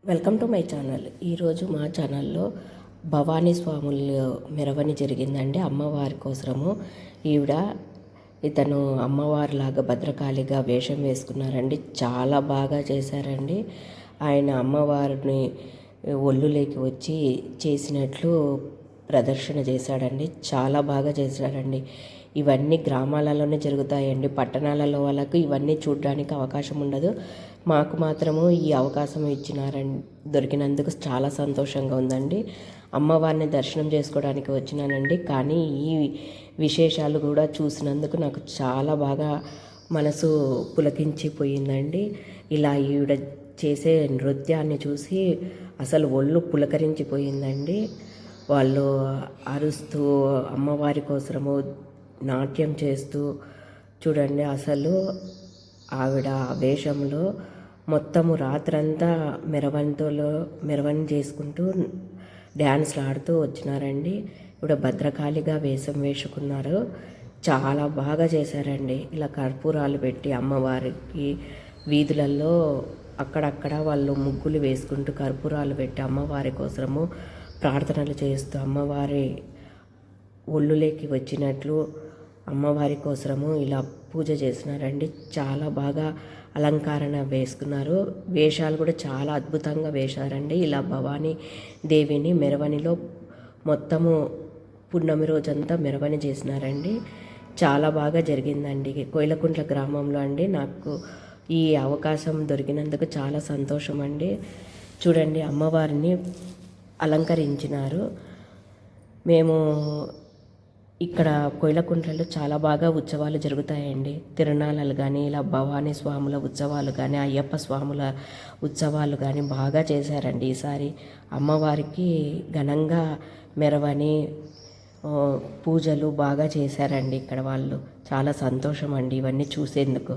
Welcome to my channel. ఈరోజు మా ఛానల్లో భవానీ స్వాములు మెరవని జరిగిందండి. అమ్మవారి కోసము ఇతను అమ్మవారిలాగా భద్రకాళిగా వేషం వేసుకున్నారండి. చాలా బాగా చేశారండి. ఆయన అమ్మవారిని ఒళ్ళులోకి వచ్చి చేసినట్లు ప్రదర్శన చేశాడండి. చాలా బాగా చేశాడండి. ఇవన్నీ గ్రామాలలోనే జరుగుతాయండి. పట్టణాలలో వాళ్ళకు ఇవన్నీ చూడడానికి అవకాశం ఉండదు. మాకు మాత్రము ఈ అవకాశం దొరికినందుకు చాలా సంతోషంగా ఉందండి. అమ్మవారిని దర్శనం చేసుకోవడానికి వచ్చినానండి. కానీ ఈ విశేషాలు కూడా చూసినందుకు నాకు చాలా బాగా మనసు పులకించిపోయిందండి. ఇలా ఈవిడ చేసే నృత్యాన్ని చూసి అసలు ఒళ్ళు పులకరించిపోయిందండి. వాళ్ళు అరుస్తూ అమ్మవారి కోసము నాట్యం చేస్తూ చూడండి. అసలు ఆవిడ వేషంలో మొత్తము రాత్రంతా మెరవని చేసుకుంటూ డ్యాన్స్లు ఆడుతూ వచ్చినారండి. ఇప్పుడు భద్రకాళిగా వేషం వేసుకున్నారు. చాలా బాగా చేశారండి. ఇలా కర్పూరాలు పెట్టి అమ్మవారికి వీధులలో అక్కడక్కడ వాళ్ళు ముగ్గులు వేసుకుంటూ కర్పూరాలు పెట్టి అమ్మవారి కోసము ప్రార్థనలు చేస్తూ అమ్మవారి ఒళ్ళులోకి వచ్చినట్లు అమ్మవారి కోసము ఇలా పూజ చేసినారండి. చాలా బాగా అలంకరణ వేసుకున్నారు. వేషాలు కూడా చాలా అద్భుతంగా వేశారండి. ఇలా భవానీ దేవిని మెరవనిలో మొత్తము పున్నమి రోజంతా మెరవని చేసినారండి. చాలా బాగా జరిగిందండి. కోయిలకుంట్ల గ్రామంలో అండి. నాకు ఈ అవకాశం దొరికినందుకు చాలా సంతోషం అండి. చూడండి, అమ్మవారిని అలంకరించినారు. మేము ఇక్కడ కోయిలకుంట్లలో చాలా బాగా ఉత్సవాలు జరుగుతాయండి. తిరునాళ్ళలు కానీ ఇలా భవానీ స్వాముల ఉత్సవాలు కానీ అయ్యప్ప స్వాముల ఉత్సవాలు కానీ బాగా చేశారండి. ఈసారి అమ్మవారికి ఘనంగా మెరవని పూజలు బాగా చేశారండి. ఇక్కడ వాళ్ళు చాలా సంతోషం అండి ఇవన్నీ చూసేందుకు.